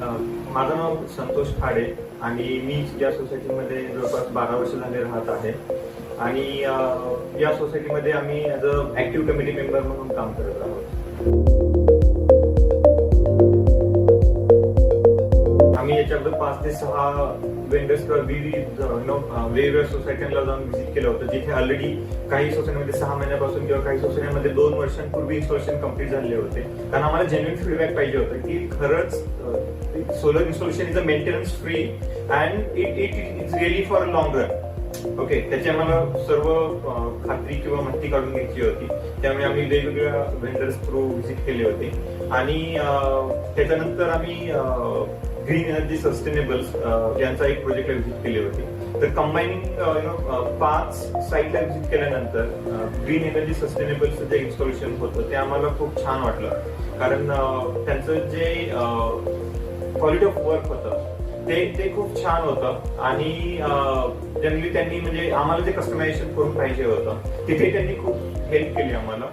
माझं नाव संतोष खाडे आणि मी या सोसायटीमध्ये जवळपास 12 वर्ष झाले राहत आहे आणि या सोसायटीमध्ये आम्ही as a active committee member म्हणून काम करत आहोत. आम्ही याच्याबद्दल 5 ते 6 वेंडर्स वेगवेगळ्या सोसायट्यांना जाऊन व्हिजिट केलं होतं, जिथे ऑलरेडी काही सोसायटीमध्ये 6 महिन्यापासून किंवा काही सोसायटीमध्ये 2 वर्षांपूर्वी इन्स्टॉलेशन कम्प्लीट झाले होते. कारण आम्हाला जेन्युइन फीडबॅक पाहिजे होतं की खरंच solar installation is a maintenance free and it is really for a long run. Okay, त्याची आम्हाला सर्व खात्री किंवा माहिती काढून घ्यायची होती. त्यामुळे आम्ही वेगवेगळ्या व्हेंडर्स थ्रू व्हिजिट केले होते आणि त्याच्यानंतर आम्ही ग्रीन एनर्जी सस्टेनेबल्स यांचा एक प्रोजेक्टला व्हिजिट केली होती. तर कंबाईनिंग 5 साईटला व्हिजिट केल्यानंतर ग्रीन एनर्जी सस्टेनेबल्सचं जे इन्स्टॉलेशन होतं ते आम्हाला खूप छान वाटलं. कारण त्यांचं जे क्वालिटी ऑफ वर्क होतं ते खूप छान होतं आणि जनरली त्यांनी म्हणजे आम्हाला जे कस्टमायझेशन करून पाहिजे होतं तिथे त्यांनी खूप हेल्प केली आम्हाला.